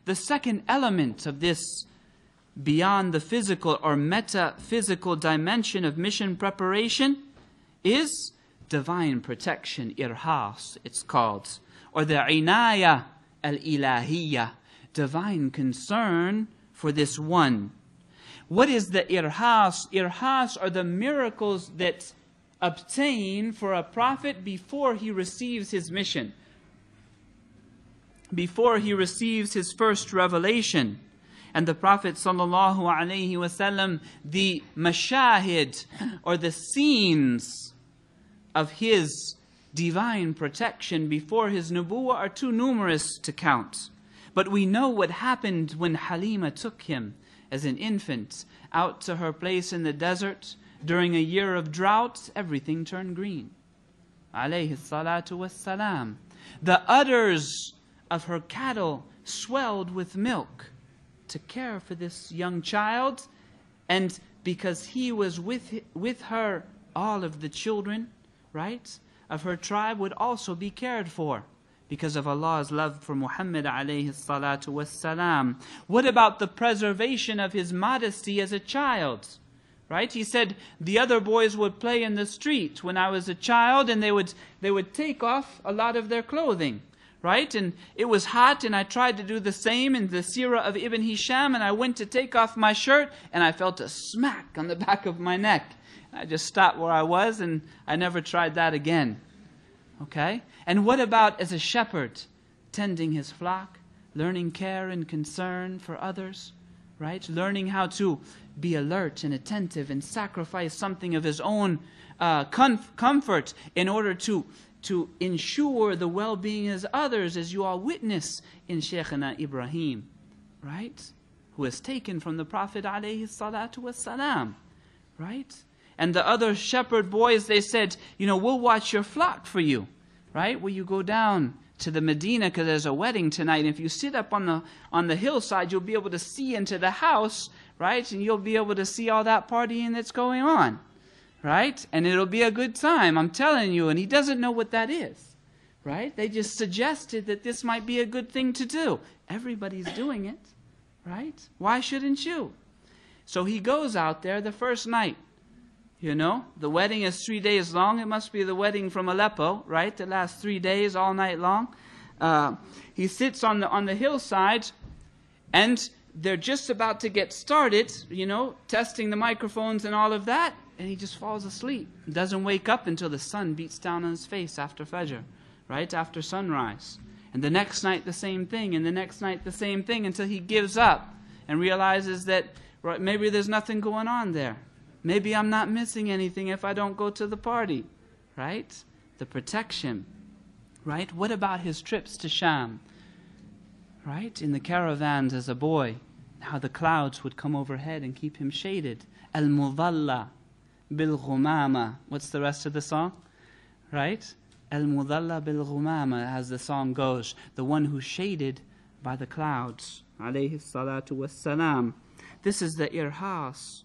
the second element of this beyond the physical or metaphysical dimension of mission preparation is divine protection, irhas it's called, or the inaya al-ilahiyya, divine concern for this one. What is the irhas? Irhas are the miracles that obtain for a prophet before he receives his mission, before he receives his first revelation. And the Prophet ﷺ, the mashahid, or the scenes of his divine protection before his nubuwwah are too numerous to count. But we know what happened when Halima took him as an infant out to her place in the desert. During a year of drought, everything turned green. Alayhi salatu wassalam. The udders of her cattle swelled with milk to care for this young child. And because he was with her, all of the children, right, of her tribe would also be cared for, because of Allah's love for Muhammad alayhi salatu wassalam. What about the preservation of his modesty as a child? Right? He said, the other boys would play in the street when I was a child, and they would take off a lot of their clothing. Right? And it was hot, and I tried to do the same in the Seerah of Ibn Hisham, and I went to take off my shirt, and I felt a smack on the back of my neck. I just stopped where I was, and I never tried that again. Okay? And what about as a shepherd, tending his flock, learning care and concern for others, right? Learning how to be alert and attentive and sacrifice something of his own comfort in order to ensure the well-being of others, as you all witness in Shaykhina Ibrahim, right? Who is taken from the Prophet alayhi salatu wassalam, right? And the other shepherd boys, they said, we'll watch your flock for you, right? Will you go down to the Medina, because there's a wedding tonight. And if you sit up on the hillside, you'll be able to see into the house, right? And you'll be able to see all that partying that's going on, right? And it'll be a good time, I'm telling you. And he doesn't know what that is, right? They just suggested that this might be a good thing to do. Everybody's doing it, right? Why shouldn't you? So he goes out there the first night. The wedding is 3 days long. It must be the wedding from Aleppo, right? It lasts 3 days, all night long. He sits on the hillside, and they're just about to get started, testing the microphones and all of that, and he just falls asleep. Doesn't wake up until the sun beats down on his face after Fajr, right? After sunrise. And the next night the same thing, and the next night the same thing, until he gives up and realizes that maybe there's nothing going on there. Maybe I'm not missing anything if I don't go to the party, right? The protection, right? What about his trips to Sham, right? In the caravans as a boy, how the clouds would come overhead and keep him shaded. Al-Mudalla bil-Ghumama. What's the rest of the song? Right? Al-Mudalla bil-Ghumama, as the song goes. The one who's shaded by the clouds. Alayhi salatu wassalam. This is the irhas.